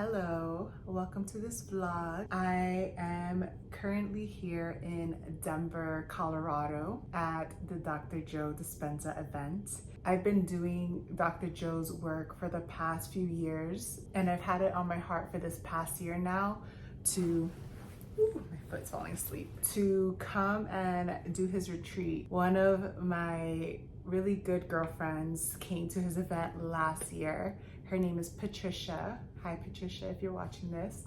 Hello, welcome to this vlog. I am currently here in Denver, Colorado at the Dr. Joe Dispenza event. I've been doing Dr. Joe's work for the past few years, and I've had it on my heart for this past year now to my foot's falling asleep, to come and do his retreat. One of my really good girlfriends came to his event last year. Her name is Patricia. Hi Patricia, if you're watching this.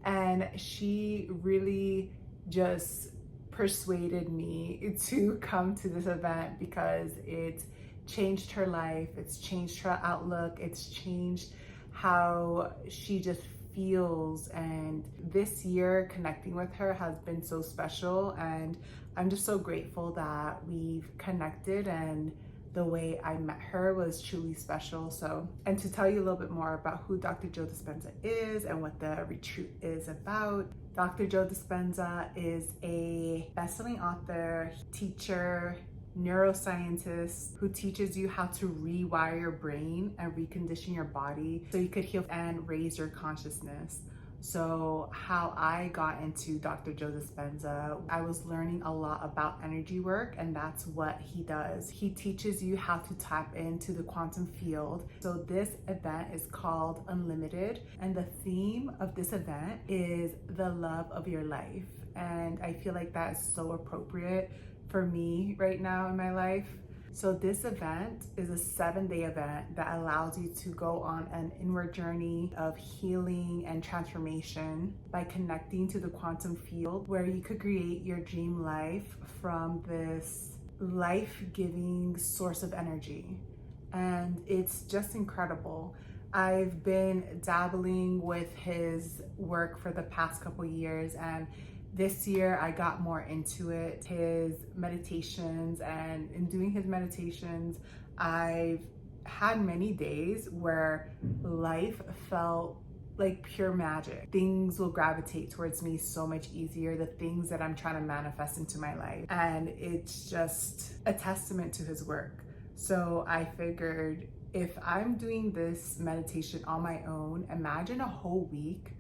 And she really just persuaded me to come to this event because it changed her life, it's changed her outlook, it's changed how she just feels. And this year connecting with her has been so special, and I'm just so grateful that we've connected, and the way I met her was truly special. So, and to tell you a little bit more about who Dr. Joe Dispenza is and what the retreat is about, Dr. Joe Dispenza is a best-selling author, teacher, neuroscientist who teaches you how to rewire your brain and recondition your body so you could heal and raise your consciousness. So how I got into Dr. Joe Dispenza, I was learning a lot about energy work, and that's what he does. He teaches you how to tap into the quantum field. So this event is called Unlimited, and the theme of this event is the love of your life. And I feel like that is so appropriate for me right now in my life. So this event is a 7-day event that allows you to go on an inward journey of healing and transformation by connecting to the quantum field, where you could create your dream life from this life-giving source of energy. And it's just incredible. I've been dabbling with his work for the past couple years, and this year I got more into it, his meditations, and in doing his meditations, I've had many days where life felt like pure magic. Things will gravitate towards me so much easier, the things that I'm trying to manifest into my life. And it's just a testament to his work. So I figured, if I'm doing this meditation on my own, imagine a whole week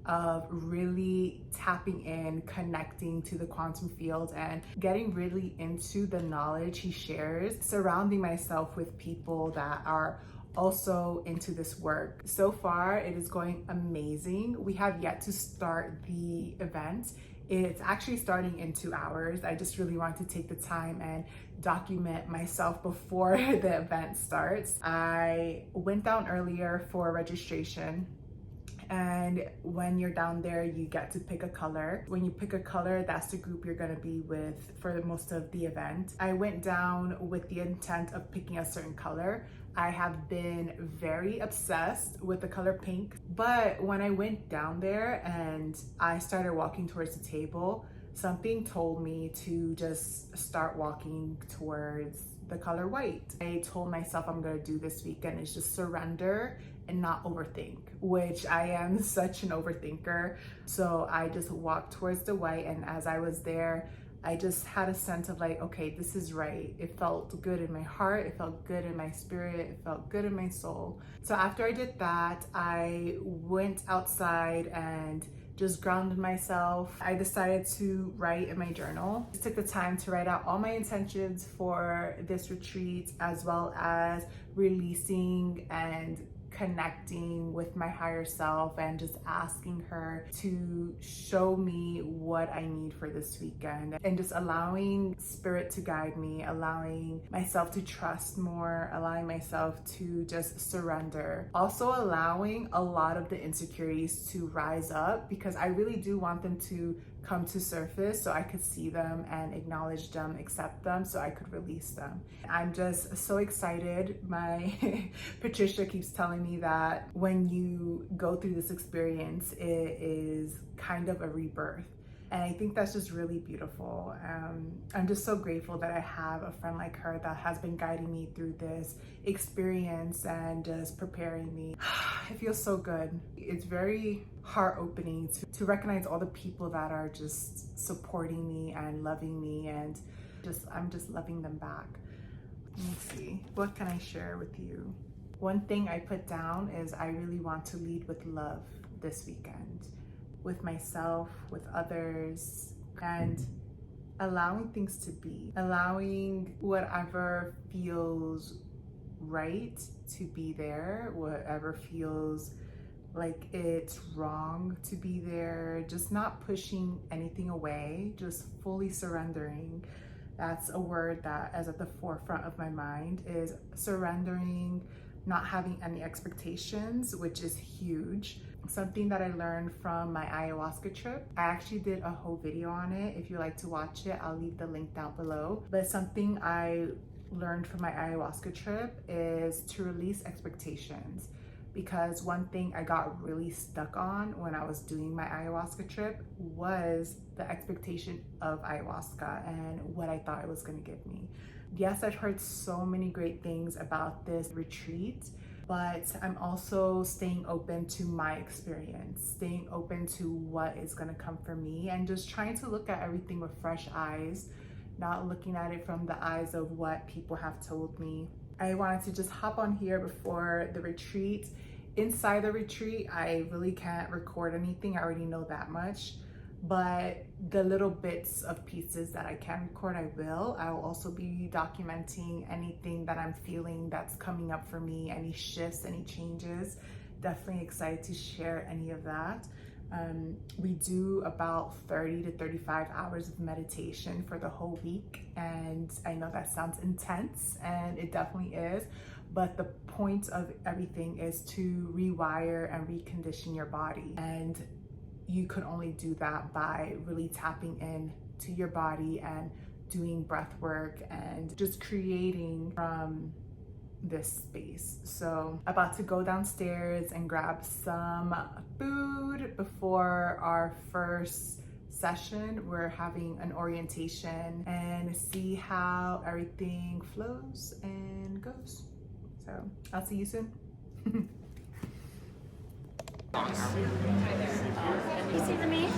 of really tapping in, connecting to the quantum field, and getting really into the knowledge he shares, surrounding myself with people that are also into this work. So far, it is going amazing. We have yet to start the event. It's actually starting in 2 hours. I just really want to take the time and document myself before the event starts. I went down earlier for registration. And when you're down there, you get to pick a color. When you pick a color, that's the group you're gonna be with for most of the event. I went down with the intent of picking a certain color. I have been very obsessed with the color pink, but when I went down there and I started walking towards the table, something told me to just start walking towards the color white. I told myself I'm gonna do this weekend is just surrender and not overthink, which I am such an overthinker. So I just walked towards the white, and as I was there, I just had a sense of like, okay, this is right. It felt good in my heart, it felt good in my spirit, it felt good in my soul. So after I did that, I went outside and just grounded myself. I decided to write in my journal. I took the time to write out all my intentions for this retreat, as well as releasing and connecting with my higher self and just asking her to show me what I need for this weekend, and just allowing spirit to guide me, allowing myself to trust more, allowing myself to just surrender. Also allowing a lot of the insecurities to rise up, because I really do want them to come to surface so I could see them and acknowledge them, accept them, so I could release them. I'm just so excited. My Patricia keeps telling me that when you go through this experience, it is kind of a rebirth. And I think that's just really beautiful. I'm just so grateful that I have a friend like her that has been guiding me through this experience and just preparing me. It feels so good. It's very heart-opening to recognize all the people that are just supporting me and loving me, and I'm just loving them back. Let me see, what can I share with you? One thing I put down is I really want to lead with love. this weekend with myself, with others, and allowing things to be, allowing whatever feels right to be there, whatever feels like it's wrong to be there, just not pushing anything away, just fully surrendering. That's a word that is at the forefront of my mind, is surrendering, not having any expectations, which is huge. Something that I learned from my ayahuasca trip. I actually did a whole video on it. If you like to watch it, I'll leave the link down below. But something I learned from my ayahuasca trip is to release expectations. Because one thing I got really stuck on when I was doing my ayahuasca trip was the expectation of ayahuasca and what I thought it was going to give me. Yes, I've heard so many great things about this retreat, but I'm also staying open to my experience, staying open to what is going to come for me, and just trying to look at everything with fresh eyes, not looking at it from the eyes of what people have told me. I wanted to just hop on here before the retreat. Inside the retreat, I really can't record anything. I already know that much. But the little bits of pieces that I can record, I will. I will also be documenting anything that I'm feeling that's coming up for me, any shifts, any changes. Definitely excited to share any of that. We do about 30 to 35 hours of meditation for the whole week. And I know that sounds intense, and it definitely is. But the point of everything is to rewire and recondition your body. And you could only do that by really tapping in to your body and doing breath work and just creating from this space. So about to go downstairs and grab some food before our first session. We're having an orientation and see how everything flows and goes. So I'll see you soon. You see the me?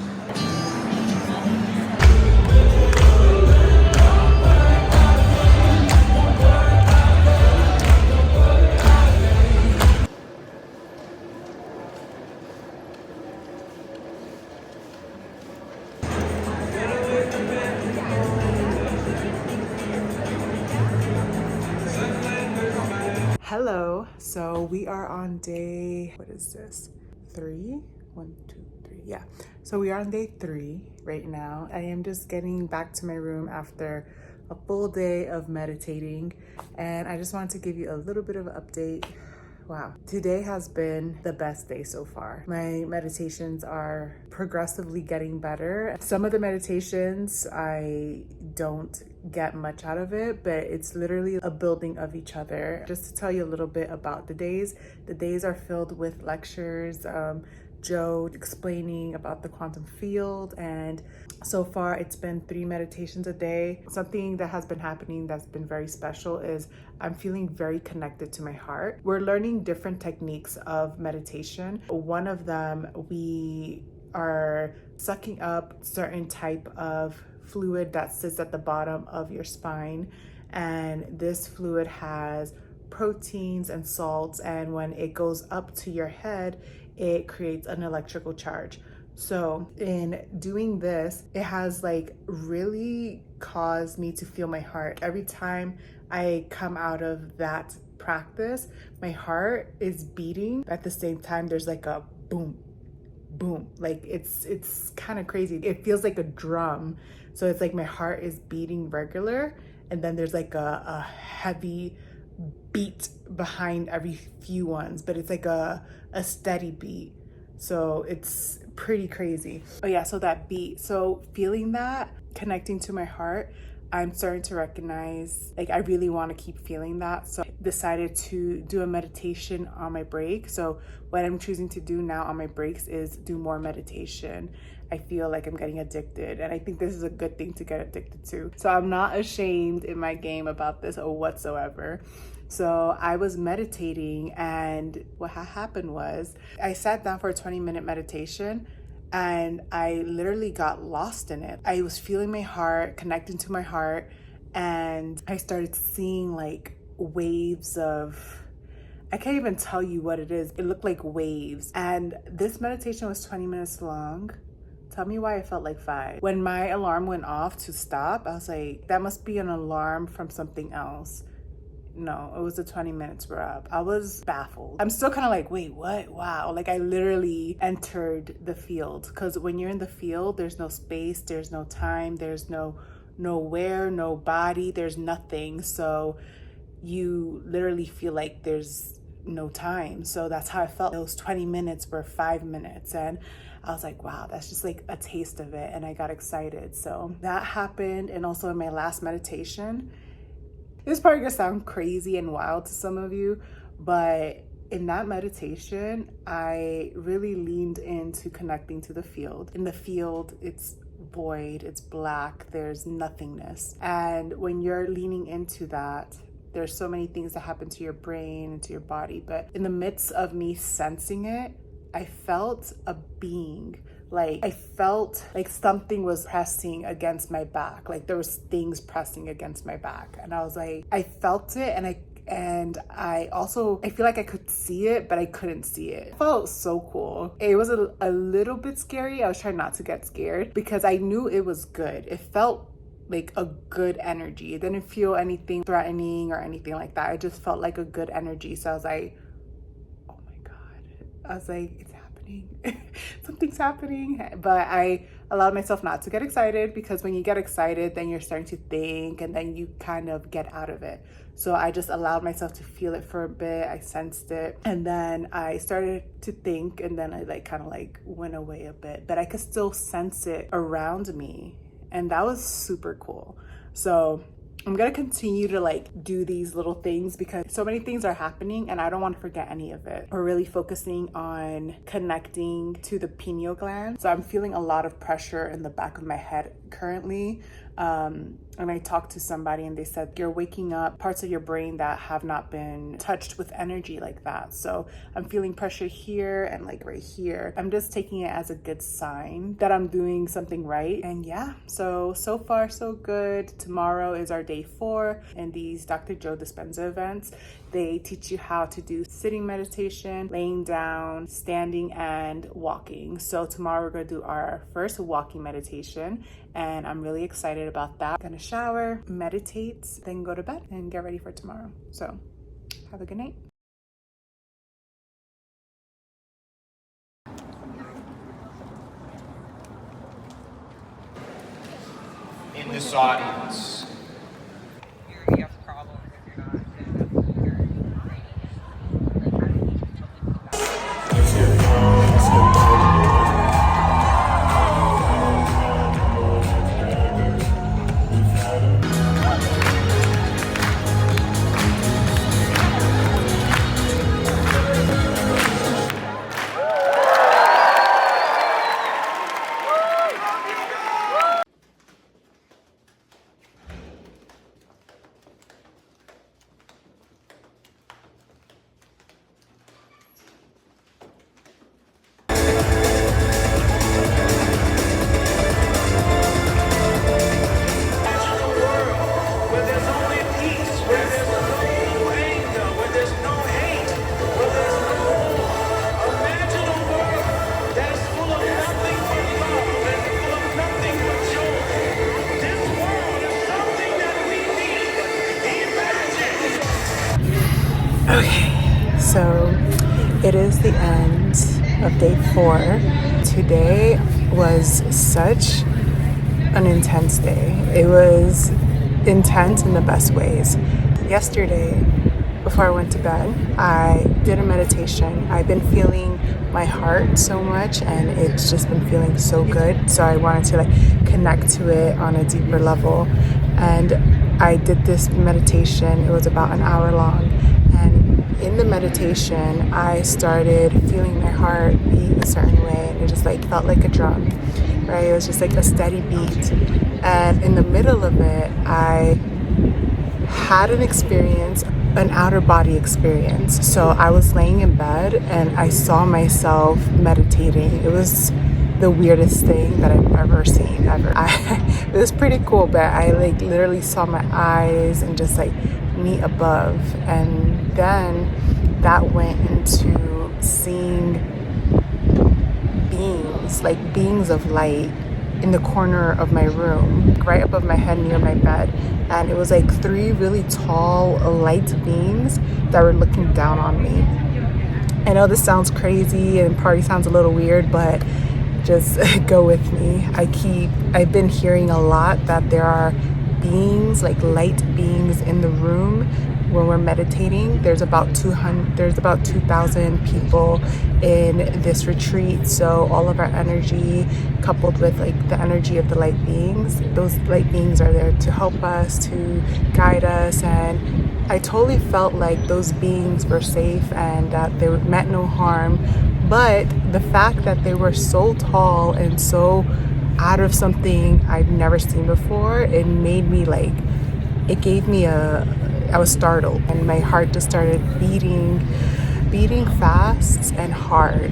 Hello, so we are on day, what is this? 3? 1, 2, 3, yeah. So we are on day 3 right now. I am just getting back to my room after a full day of meditating, and I just wanted to give you a little bit of an update. Wow, today has been the best day so far. My meditations are progressively getting better. Some of the meditations I don't get much out of it, but it's literally a building of each other. Just to tell you a little bit about the days are filled with lectures, Joe explaining about the quantum field, and so far it's been 3 meditations a day. Something that has been happening that's been very special is I'm feeling very connected to my heart. We're learning different techniques of meditation. One of them, we are sucking up certain type of fluid that sits at the bottom of your spine, and this fluid has proteins and salts, and when it goes up to your head, it creates an electrical charge. So in doing this, it has like really caused me to feel my heart. Every time I come out of that practice, my heart is beating. At the same time, there's like a boom, boom. Like it's kind of crazy. It feels like a drum. So it's like my heart is beating regular, and then there's like a heavy beat behind every few ones, but it's like a steady beat. So it's pretty crazy. Oh yeah, so that beat. So feeling that, connecting to my heart, I'm starting to recognize, like, I really want to keep feeling that. So I decided to do a meditation on my break. So what I'm choosing to do now on my breaks is do more meditation. I feel like I'm getting addicted, and I think this is a good thing to get addicted to. So I'm not ashamed in my game about this whatsoever. So I was meditating, and what happened was I sat down for a 20-minute meditation, and I literally got lost in it. I was feeling my heart, connecting to my heart, and I started seeing like waves of, I can't even tell you what it is. It looked like waves. And this meditation was 20 minutes long. Tell me why I felt like 5. When my alarm went off to stop, I was like, that must be an alarm from something else. No, it was the 20 minutes were up. I was baffled. I'm still kind of like, wait, what? Wow. Like I literally entered the field, because when you're in the field, there's no space, there's no time, there's nowhere, no body, there's nothing. So you literally feel like there's no time. So that's how I felt. Those 20 minutes were 5 minutes. And I was like, wow, that's just like a taste of it. And I got excited. So that happened. And also in my last meditation, this is probably gonna sound crazy and wild to some of you, but in that meditation, I really leaned into connecting to the field. In the field, it's void, it's black, there's nothingness. And when you're leaning into that, there's so many things that happen to your brain and to your body. But in the midst of me sensing it, I felt a being. Like I felt like something was pressing against my back. Like there was things pressing against my back. And I was like, I felt it, and I also, I feel like I could see it, but I couldn't see it. It felt so cool. It was a little bit scary. I was trying not to get scared because I knew it was good. It felt like a good energy. It didn't feel anything threatening or anything like that. It just felt like a good energy. So I was like, oh my God. I was like, it's happening. Something's happening. But I allowed myself not to get excited, because when you get excited, then you're starting to think and then you kind of get out of it. So I just allowed myself to feel it for a bit. I sensed it, and then I started to think, and then I kind of went away a bit, but I could still sense it around me. And that was super cool. So I'm gonna continue to do these little things, because so many things are happening and I don't want to forget any of it. We're really focusing on connecting to the pineal gland. So I'm feeling a lot of pressure in the back of my head currently. And I talked to somebody and they said, you're waking up parts of your brain that have not been touched with energy like that. So I'm feeling pressure here and right here. I'm just taking it as a good sign that I'm doing something right. And yeah, so far so good. Tomorrow is our day 4 in these Dr. Joe Dispenza events. They teach you how to do sitting meditation, laying down, standing, and walking. So tomorrow we're gonna do our first walking meditation, and I'm really excited about that. I'm gonna shower, meditate, then go to bed and get ready for tomorrow. So have a good night. In this audience, you have problems if you're not So it is the end of day 4. Today was such an intense day. It was intense in the best ways. Yesterday, before I went to bed, I did a meditation. I've been feeling my heart so much and it's just been feeling so good. So I wanted to connect to it on a deeper level. And I did this meditation. It was about an hour long. And in the meditation, I started feeling my heart beat a certain way, and it just felt like a drum, right? It was just a steady beat. And in the middle of it, I had an experience, an outer body experience. So I was laying in bed and I saw myself meditating. It was the weirdest thing that I've ever seen, ever. It was pretty cool, but I literally saw my eyes and just me above. And then that went into seeing beings, like beings of light in the corner of my room, right above my head near my bed. And it was like three really tall light beings that were looking down on me. I know this sounds crazy and probably sounds a little weird, but just go with me. I've been hearing a lot that there are beings, like light beings in the room when we're meditating. There's about 2,000 people in this retreat. So all of our energy coupled with like the energy of the light beings, those light beings are there to help us, to guide us. And I totally felt like those beings were safe and that they meant no harm. But the fact that they were so tall and so out of something I'd never seen before, it made me like, it gave me I was startled, and my heart just started beating fast and hard.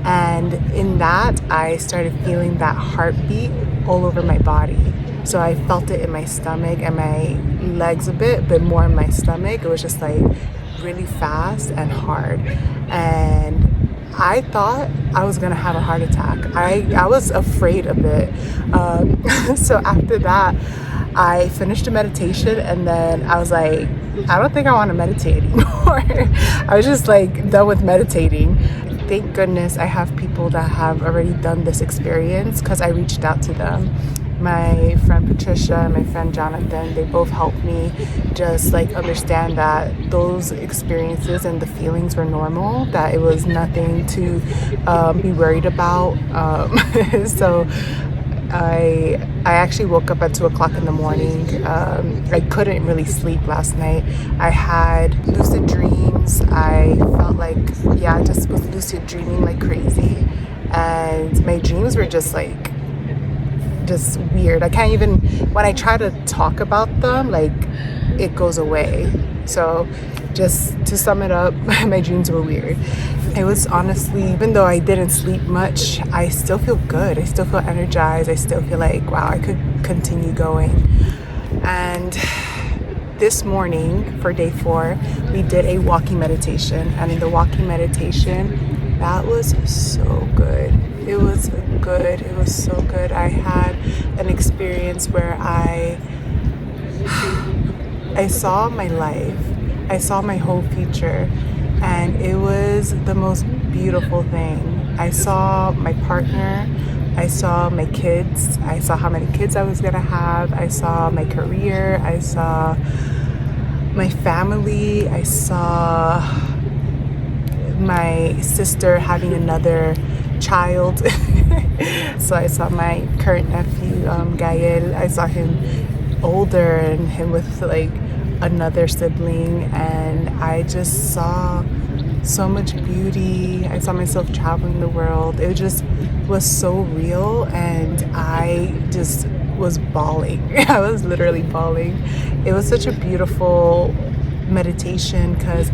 And in that, I started feeling that heartbeat all over my body. So I felt it in my stomach and my legs a bit, but more in my stomach. It was just like really fast and hard. And I thought I was gonna have a heart attack. I was afraid a bit. So after that, I finished the meditation, and then I was like, I don't think I want to meditate anymore. I was just like done with meditating. Thank goodness I have people that have already done this experience, because I reached out to them. My friend Patricia and my friend Jonathan, they both helped me just like understand that those experiences and the feelings were normal, that it was nothing to be worried about. So I actually woke up at 2 o'clock in the morning. I couldn't really sleep last night. I had lucid dreams. I felt like, I just was lucid dreaming like crazy. And my dreams were just weird. I can't even, when I try to talk about them, like it goes away. So just to sum it up, my dreams were weird. It was honestly, even though I didn't sleep much, I still feel good. I still feel energized. I still feel like, wow, I could continue going. And this morning for day 4, we did a walking meditation. And in the walking meditation, that was so good. It was good. It was so good. I had an experience where I saw my life. I saw my whole future, and it was the most beautiful thing. I saw my partner. I saw my kids. I saw how many kids I was gonna have. I saw my career. I saw my family. I saw my sister having another child. So I saw my current nephew, Gael. I saw him older and him with like another sibling, and I just saw so much beauty. I saw myself traveling the world. It just was so real, and I just was bawling. I was literally bawling. It was such a beautiful meditation, because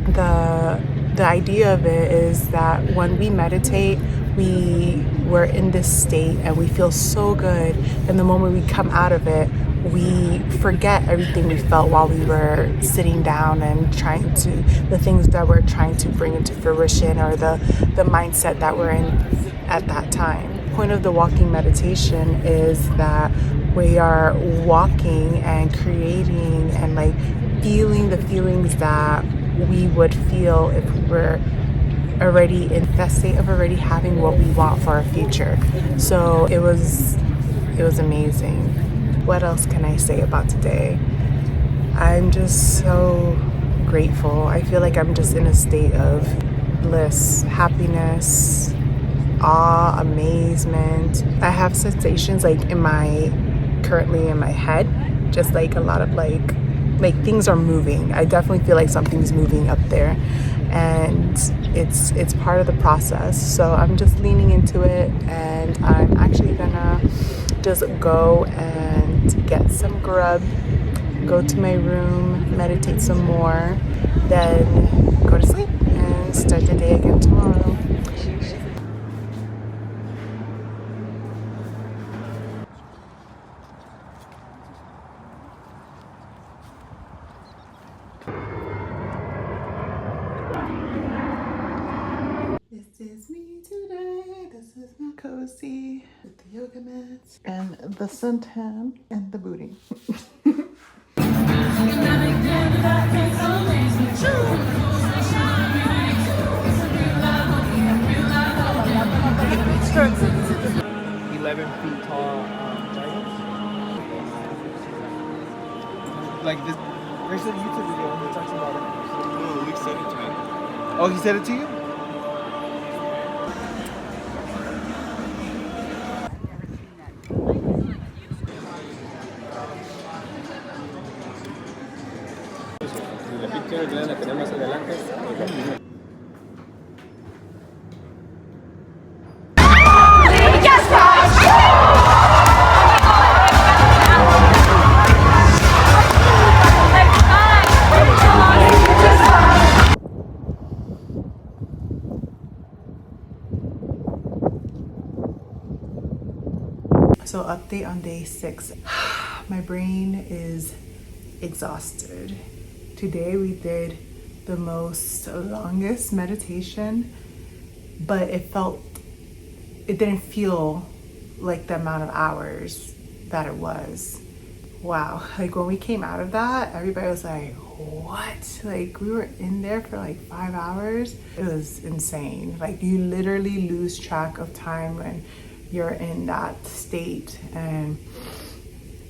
the idea of it is that when we meditate, we're in this state and we feel so good, and the moment we come out of it, we forget everything we felt while we were sitting down and the things that we're trying to bring into fruition, or the mindset that we're in at that time. The point of the walking meditation is that we are walking and creating and like feeling the feelings that we would feel if we were already in that state of already having what we want for our future. So it was amazing. What else can I say about today? I'm just so grateful. I feel like I'm just in a state of bliss, happiness, awe, amazement. I have sensations like currently in my head, just like a lot of like things are moving. I definitely feel like something's moving up there, and it's part of the process. So I'm just leaning into it, and I'm actually gonna just go and get some grub, go to my room, meditate some more, then go to sleep and start the day again tomorrow. cozy with the yoga mats and the suntan and the booty. Feet tall dragons. Like this. There's a YouTube video where he talks about it. Oh, Luke sent it to me. Oh, he said it to you? La picture la tenemos adelante. So update on day 6. My brain is exhausted. Today we did the longest meditation, but it didn't feel like the amount of hours that it was. Wow, like when we came out of that, everybody was like, what? Like we were in there for like 5 hours. It was insane. Like you literally lose track of time when you're in that state, and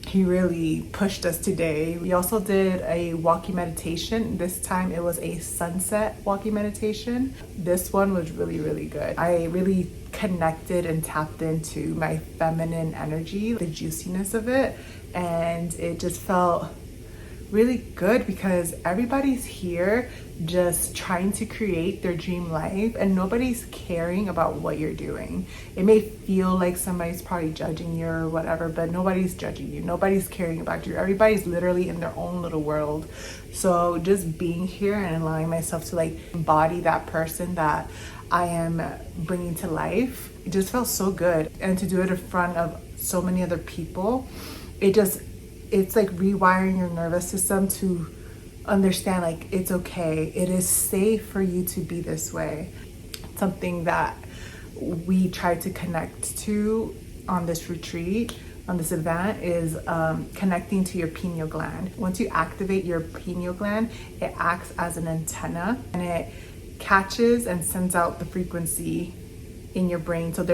he really pushed us today. We also did a walking meditation. This time it was a sunset walking meditation. This one was really, really good. I really connected and tapped into my feminine energy, the juiciness of it, and it just felt really good because everybody's here just trying to create their dream life and nobody's caring about what you're doing. It may feel like somebody's probably judging you or whatever, but nobody's judging you. Nobody's caring about you. Everybody's literally in their own little world. So just being here and allowing myself to like embody that person that I am bringing to life, it just felt so good. And to do it in front of so many other people, it's like rewiring your nervous system to understand like it's okay. It is safe for you to be this way. Something that we try to connect to on this retreat, on this event, is connecting to your pineal gland. Once you activate your pineal gland, it acts as an antenna and it catches and sends out the frequency in your brain. So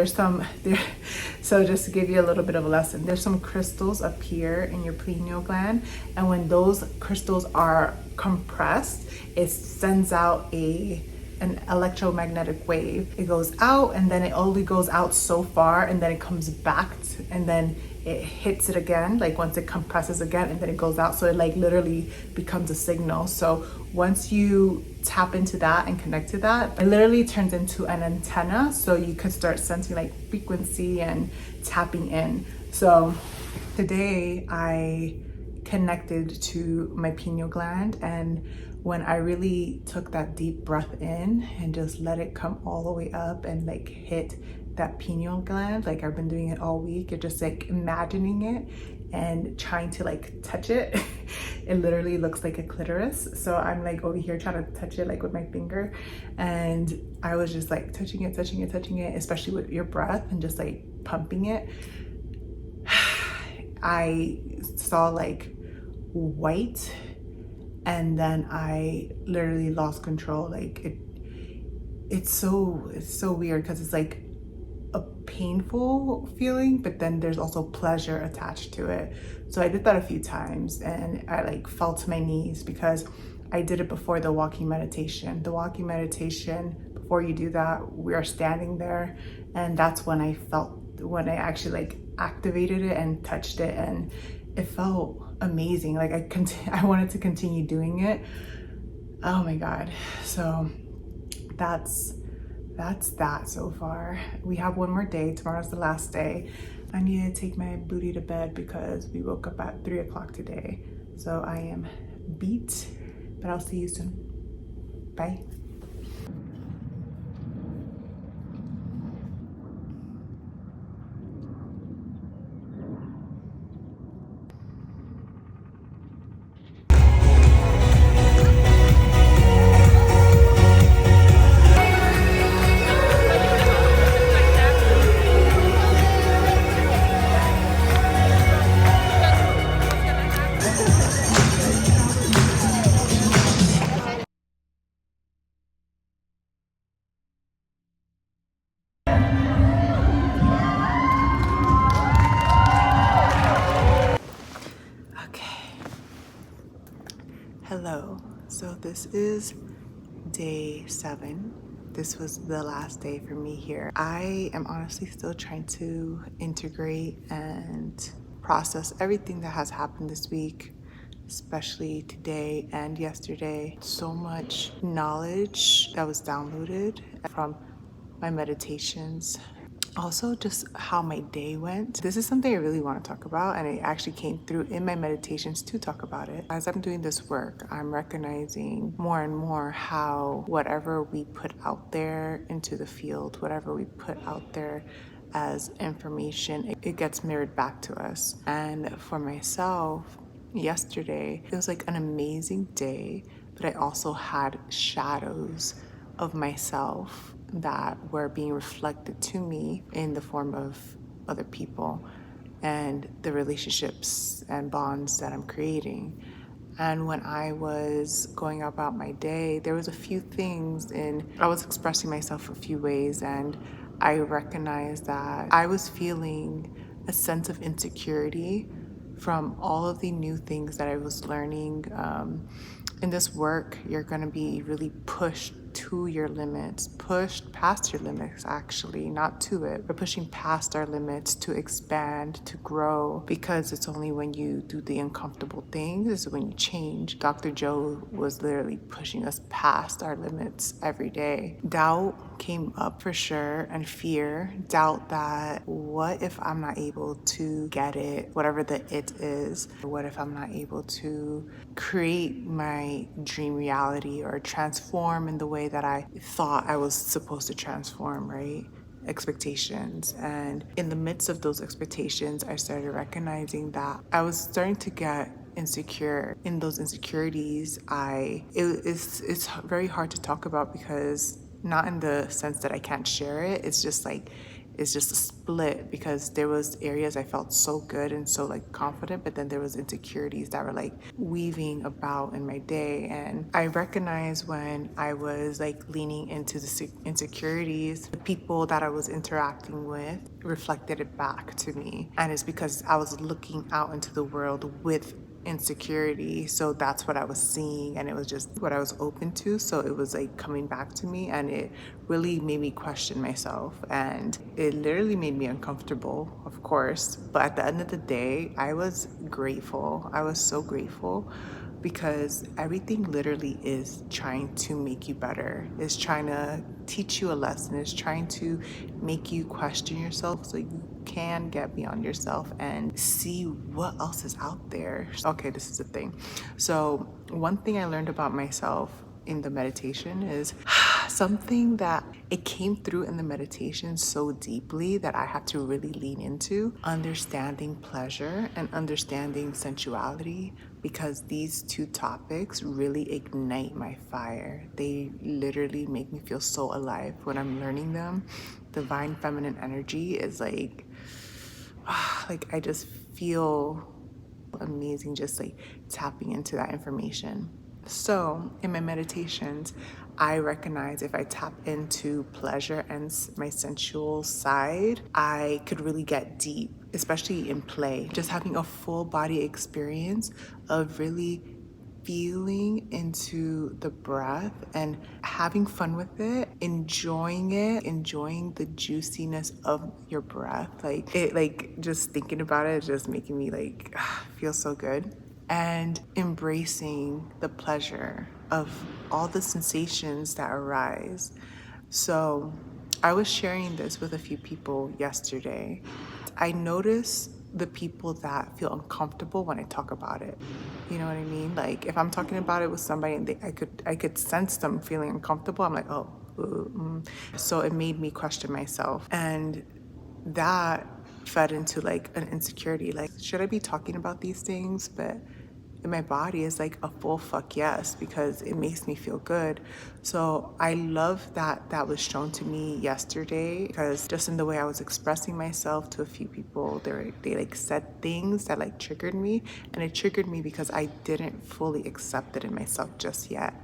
so just to give you a little bit of a lesson, there's some crystals up here in your pineal gland, and when those crystals are compressed, it sends out an electromagnetic wave. It goes out and then it only goes out so far, and then it comes back and then it hits it again, like once it compresses again, and then it goes out. So it like literally becomes a signal. So once you tap into that and connect to that, it literally turns into an antenna, so you could start sensing like frequency and tapping in. So today I connected to my pineal gland, and when I really took that deep breath in and just let it come all the way up and like hit that pineal gland, like I've been doing it all week, you're just like imagining it and trying to like touch it. It literally looks like a clitoris. So I'm like over here trying to touch it like with my finger, and I was just like touching it, especially with your breath and just like pumping it. I saw like white, and then I literally lost control. Like it's so weird because it's like a painful feeling, but then there's also pleasure attached to it. So I did that a few times, and I like fell to my knees because I did it before the walking meditation. The walking meditation, before you do that, we are standing there, and that's when I actually like activated it and touched it, and it felt amazing. Like I wanted to continue doing it. Oh my God. So that's that so far. We have one more day. Tomorrow's the last day. I need to take my booty to bed because we woke up at 3 o'clock today. So I am beat, but I'll see you soon. Bye. So this is day 7. This was the last day for me here. I am honestly still trying to integrate and process everything that has happened this week, especially today and yesterday. So much knowledge that was downloaded from my meditations. Also, just how my day went. This is something I really want to talk about, and it actually came through in my meditations to talk about it. As I'm doing this work, I'm recognizing more and more how whatever we put out there into the field, whatever we put out there as information, it gets mirrored back to us. And for myself, yesterday, it was like an amazing day, but I also had shadows of myself that were being reflected to me in the form of other people and the relationships and bonds that I'm creating. And when I was going about my day, there was a few things I was expressing myself a few ways, and I recognized that I was feeling a sense of insecurity from all of the new things that I was learning. In this work, you're going to be really pushed to your limits, pushed past your limits, actually, not to it. We're pushing past our limits to expand, to grow, because it's only when you do the uncomfortable things is when you change. Dr. Joe was literally pushing us past our limits every day. Doubt came up for sure, and fear. Doubt that what if I'm not able to get it, whatever the it is? What if I'm not able to create my dream reality or transform in the way that I thought I was supposed to transform, right? Expectations. And in the midst of those expectations, I started recognizing that I was starting to get insecure. In those insecurities, it's very hard to talk about, because not in the sense that I can't share it. It's just a split, because there was areas I felt so good and so like confident, but then there was insecurities that were like weaving about in my day. And I recognized when I was like leaning into the insecurities, the people that I was interacting with reflected it back to me. And it's because I was looking out into the world with insecurity, so that's what I was seeing, and it was just what I was open to, so it was like coming back to me, and it really made me question myself, and it literally made me uncomfortable, of course. But at the end of the day, I was grateful. I was so grateful, because everything literally is trying to make you better, is trying to teach you a lesson, is trying to make you question yourself so you can get beyond yourself and see what else is out there. Okay, this is the thing. So one thing I learned about myself in the meditation is something that it came through in the meditation so deeply that I had to really lean into understanding pleasure and understanding sensuality, because these two topics really ignite my fire. They literally make me feel so alive when I'm learning them. Divine feminine energy is like I just feel amazing just like tapping into that information. So in my meditations, I recognize if I tap into pleasure and my sensual side, I could really get deep, especially in play. Just having a full body experience of really feeling into the breath and having fun with it, enjoying the juiciness of your breath. Just thinking about it is just making me feel so good. And embracing the pleasure of all the sensations that arise. So I was sharing this with a few people yesterday. I notice the people that feel uncomfortable when I talk about it. You know what I mean? Like if I'm talking about it with somebody and I could sense them feeling uncomfortable, I'm like, oh, so it made me question myself. And that fed into like an insecurity. Like, should I be talking about these things? But in my body is like a full fuck yes, because it makes me feel good. So I love that that was shown to me yesterday, because just in the way I was expressing myself to a few people, they like said things that like triggered me, and it triggered me because I didn't fully accept it in myself just yet.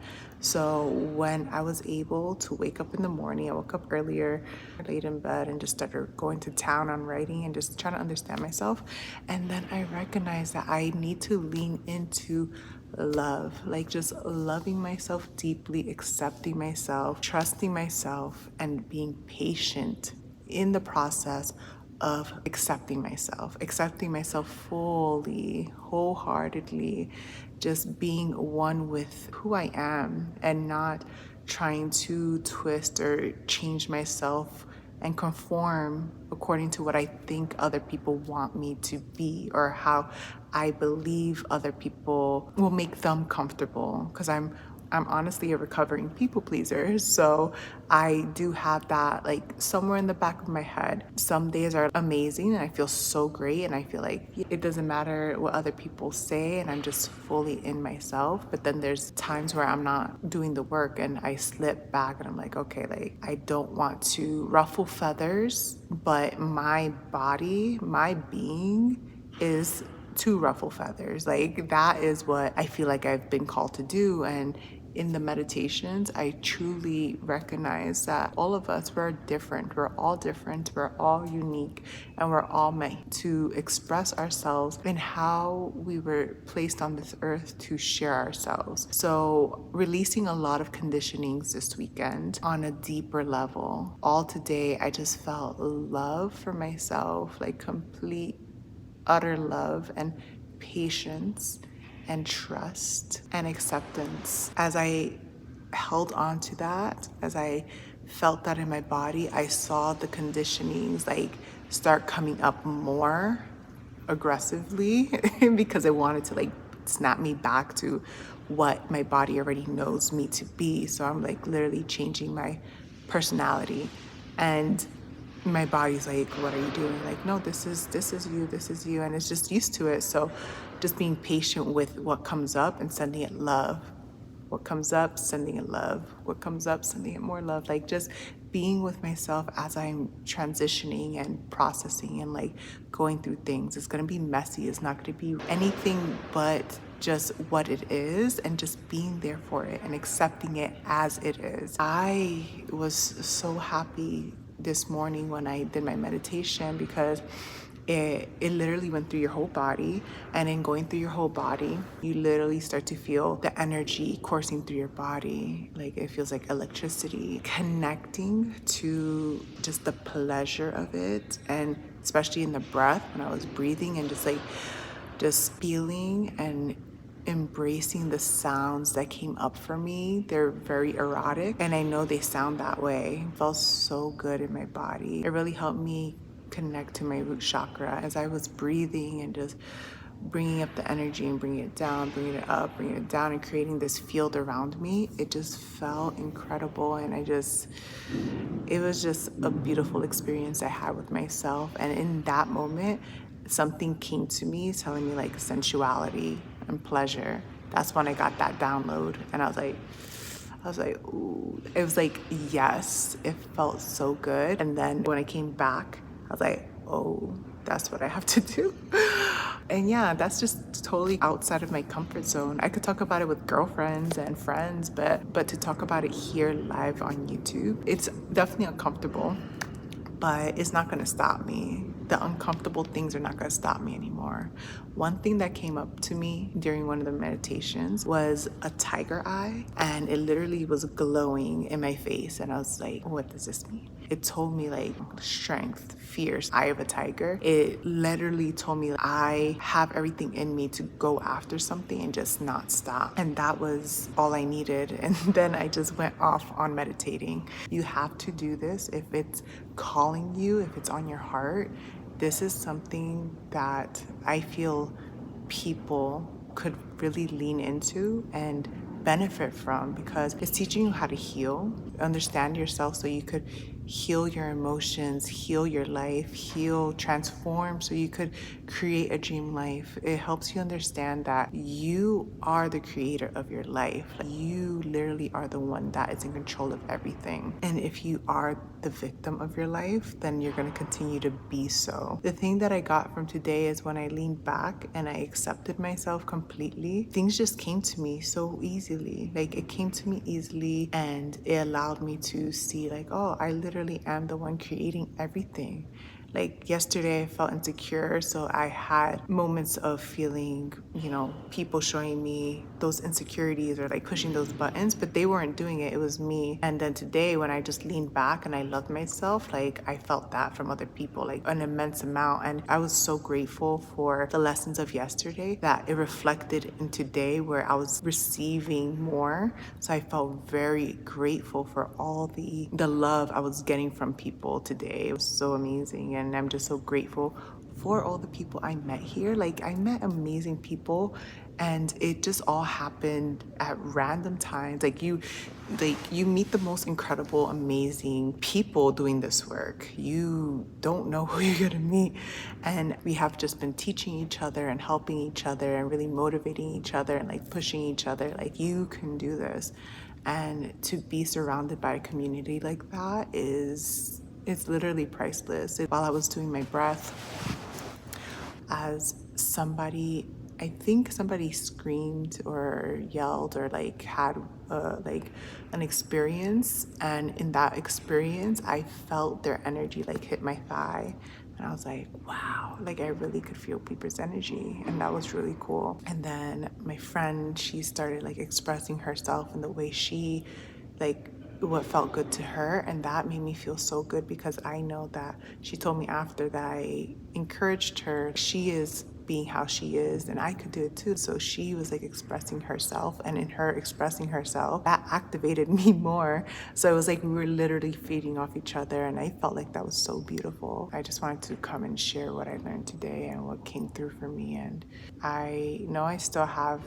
So when I was able to wake up in the morning, I woke up earlier, laid in bed, and just started going to town on writing and just trying to understand myself. And then I recognized that I need to lean into love, like just loving myself deeply, accepting myself, trusting myself, and being patient in the process of accepting myself fully, wholeheartedly, just being one with who I am and not trying to twist or change myself and conform according to what I think other people want me to be or how I believe other people will make them comfortable, because I'm honestly a recovering people pleaser. So I do have that like somewhere in the back of my head. Some days are amazing and I feel so great and I feel like it doesn't matter what other people say and I'm just fully in myself. But then there's times where I'm not doing the work and I slip back and I'm like, okay, like I don't want to ruffle feathers, but my body, my being is to ruffle feathers. Like that is what I feel like I've been called to do. And in the meditations, I truly recognize that all of us, we're different. We're all different. We're all unique. And we're all meant to express ourselves in how we were placed on this earth to share ourselves. So, releasing a lot of conditionings this weekend on a deeper level. All today, I just felt love for myself, like complete utter love and patience and trust and acceptance. As I held on to that, as I felt that in my body, I saw the conditionings like start coming up more aggressively because I wanted to like snap me back to what my body already knows me to be. So I'm like literally changing my personality, and my body's like, what are you doing? Like, no, this is you, and it's just used to it. So just being patient with what comes up and sending it love. What comes up, sending it love. What comes up, sending it more love. Like just being with myself as I'm transitioning and processing and like going through things. It's gonna be messy. It's not gonna be anything but just what it is, and just being there for it and accepting it as it is. I was so happy this morning when I did my meditation because it literally went through your whole body, and in going through your whole body you literally start to feel the energy coursing through your body. Like it feels like electricity, connecting to just the pleasure of it, and especially in the breath when I was breathing and just feeling and embracing the sounds that came up for me. They're very erotic and I know they sound that way. It felt so good in my body. It really helped me connect to my root chakra as I was breathing and just bringing up the energy and bringing it down, bringing it up, bringing it down, and creating this field around me. It just felt incredible, and it was just a beautiful experience I had with myself. And in that moment, something came to me telling me like sensuality and pleasure. That's when I got that download, and I was like, ooh. It was like, yes, it felt so good. And then when I came back, I was like, oh, that's what I have to do. And yeah, that's just totally outside of my comfort zone. I could talk about it with girlfriends and friends, but to talk about it here live on YouTube, it's definitely uncomfortable, but it's not gonna stop me. The uncomfortable things are not gonna stop me anymore. One thing that came up to me during one of the meditations was a tiger eye, and it literally was glowing in my face, and I was like, what does this mean? It told me like strength, fierce, eye of a tiger. It literally told me I have everything in me to go after something and just not stop. And that was all I needed. And then I just went off on meditating. You have to do this if it's calling you, if it's on your heart. This is something that I feel people could really lean into and benefit from, because it's teaching you how to heal, understand yourself so you could heal your emotions, heal your life, heal, transform so you could create a dream life. It helps you understand that you are the creator of your life. You literally are the one that is in control of everything. And if you are the victim of your life, then you're going to continue to be so. The thing that I got from today is when I leaned back and I accepted myself completely, things just came to me so easily. Like it came to me easily, and it allowed me to see like, oh, I literally am the one creating everything. Like yesterday I felt insecure, so I had moments of feeling, people showing me those insecurities or like pushing those buttons, but they weren't doing it, it was me. And then today when I just leaned back and I loved myself, like I felt that from other people, like an immense amount. And I was so grateful for the lessons of yesterday that it reflected in today where I was receiving more. So I felt very grateful for all the love I was getting from people today. It was so amazing, and I'm just so grateful for all the people I met here. Like I met amazing people, and it just all happened at random times. Like you meet the most incredible, amazing people doing this work. You don't know who you're gonna meet, and we have just been teaching each other and helping each other and really motivating each other and like pushing each other. Like you can do this, and to be surrounded by a community like that it's literally priceless. While I was doing my breath, as somebody, I think somebody screamed or yelled or like had like an experience, and in that experience I felt their energy like hit my thigh, and I was like, wow, like I really could feel people's energy, and that was really cool. And then my friend, she started like expressing herself in the way she like what felt good to her, and that made me feel so good because I know that she told me after that I encouraged her. She is being how she is, and I could do it too. So she was like expressing herself, and in her expressing herself, that activated me more. So it was like we were literally feeding off each other, and I felt like that was so beautiful. I just wanted to come and share what I learned today and what came through for me. And I know I still have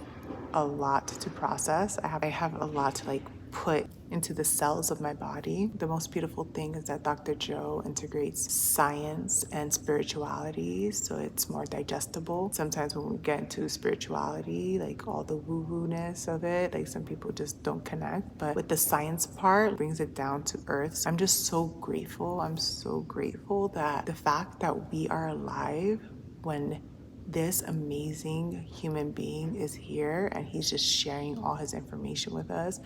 a lot to process. I have a lot to like put into the cells of my body. The most beautiful thing is that Dr. Joe integrates science and spirituality, so it's more digestible. Sometimes when we get into spirituality, like all the woo-woo-ness of it, like some people just don't connect. But with the science part, it brings it down to earth. So I'm just so grateful. I'm so grateful that the fact that we are alive when this amazing human being is here, and he's just sharing all his information with us,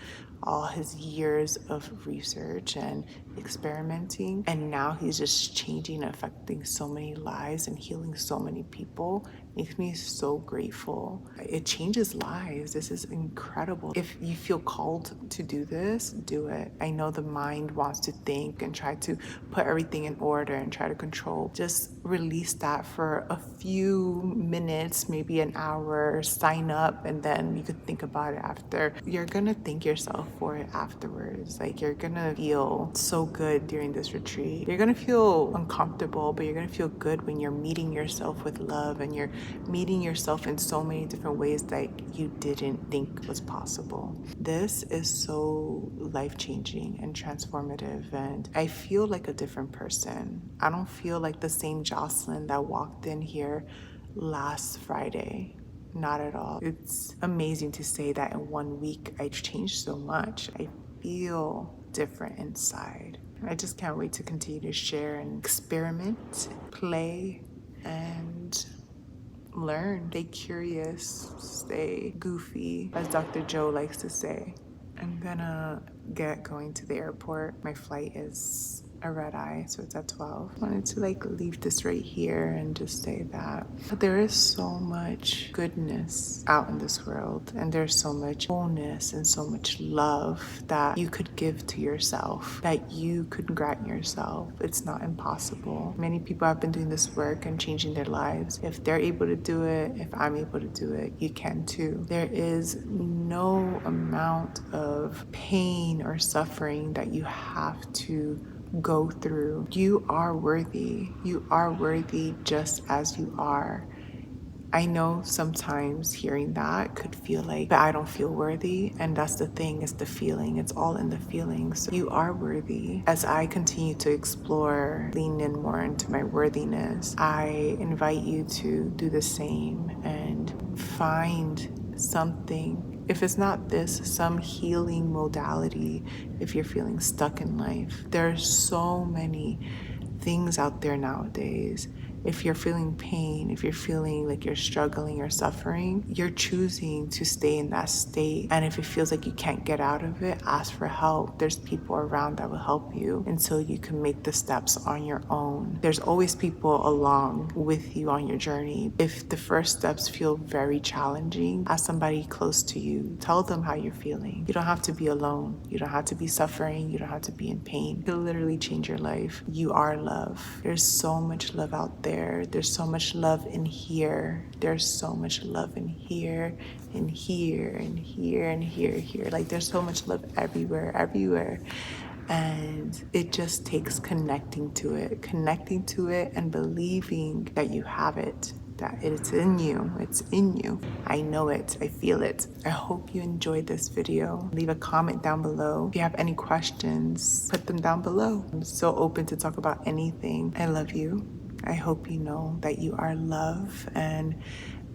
all his years of research and experimenting, and now he's just changing and affecting so many lives and healing so many people. Makes me so grateful. It changes lives. This is incredible. If you feel called to do this, do it. I know the mind wants to think and try to put everything in order and try to control. Just release that for a few minutes, maybe an hour, sign up, and then you could think about it after. You're gonna thank yourself for it afterwards. Like you're gonna feel so good during this retreat. You're gonna feel uncomfortable, but you're gonna feel good when you're meeting yourself with love and you're meeting yourself in so many different ways that you didn't think was possible. This is so life-changing and transformative, and I feel like a different person. I don't feel like the same Jocelyn that walked in here last Friday. Not at all. It's amazing to say that in 1 week I've changed so much. I feel different inside. I just can't wait to continue to share and experiment, play, and learn. Stay curious, stay goofy, as Dr. Joe likes to say. I'm gonna get going to the airport. My flight is a red eye, so it's at 12. I wanted to like leave this right here and just say that there is so much goodness out in this world, and there's so much wholeness and so much love that you could give to yourself, that you could grant yourself. It's not impossible. Many people have been doing this work and changing their lives. If they're able to do it, if I'm able to do it, you can too. There is no amount of pain or suffering that you have to go through. You are worthy. You are worthy just as you are. I know sometimes hearing that could feel like, but I don't feel worthy. And that's the thing, it's the feeling. It's all in the feeling. So you are worthy. As I continue to explore, lean in more into my worthiness, I invite you to do the same and find something. If it's not this, some healing modality, if you're feeling stuck in life. There are so many things out there nowadays If you're feeling pain, if you're feeling like you're struggling or suffering, you're choosing to stay in that state. And if it feels like you can't get out of it, ask for help. There's people around that will help you until you can make the steps on your own. There's always people along with you on your journey. If the first steps feel very challenging, ask somebody close to you. Tell them how you're feeling. You don't have to be alone. You don't have to be suffering. You don't have to be in pain. It'll literally change your life. You are love. There's so much love out there. There's so much love in here. There's so much love in here, and here, and here, and here. Like there's so much love everywhere. And it just takes connecting to it and believing that you have it, that it's in you. I know it, I feel it. I hope you enjoyed this video. Leave a comment down below. If you have any questions, put them down below. I'm so open to talk about anything. I love you. I hope you know that you are love and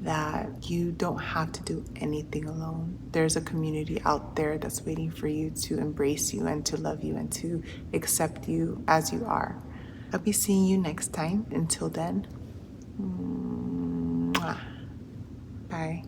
that you don't have to do anything alone. There's a community out there that's waiting for you to embrace you and to love you and to accept you as you are. I'll be seeing you next time. Until then, mwah. Bye.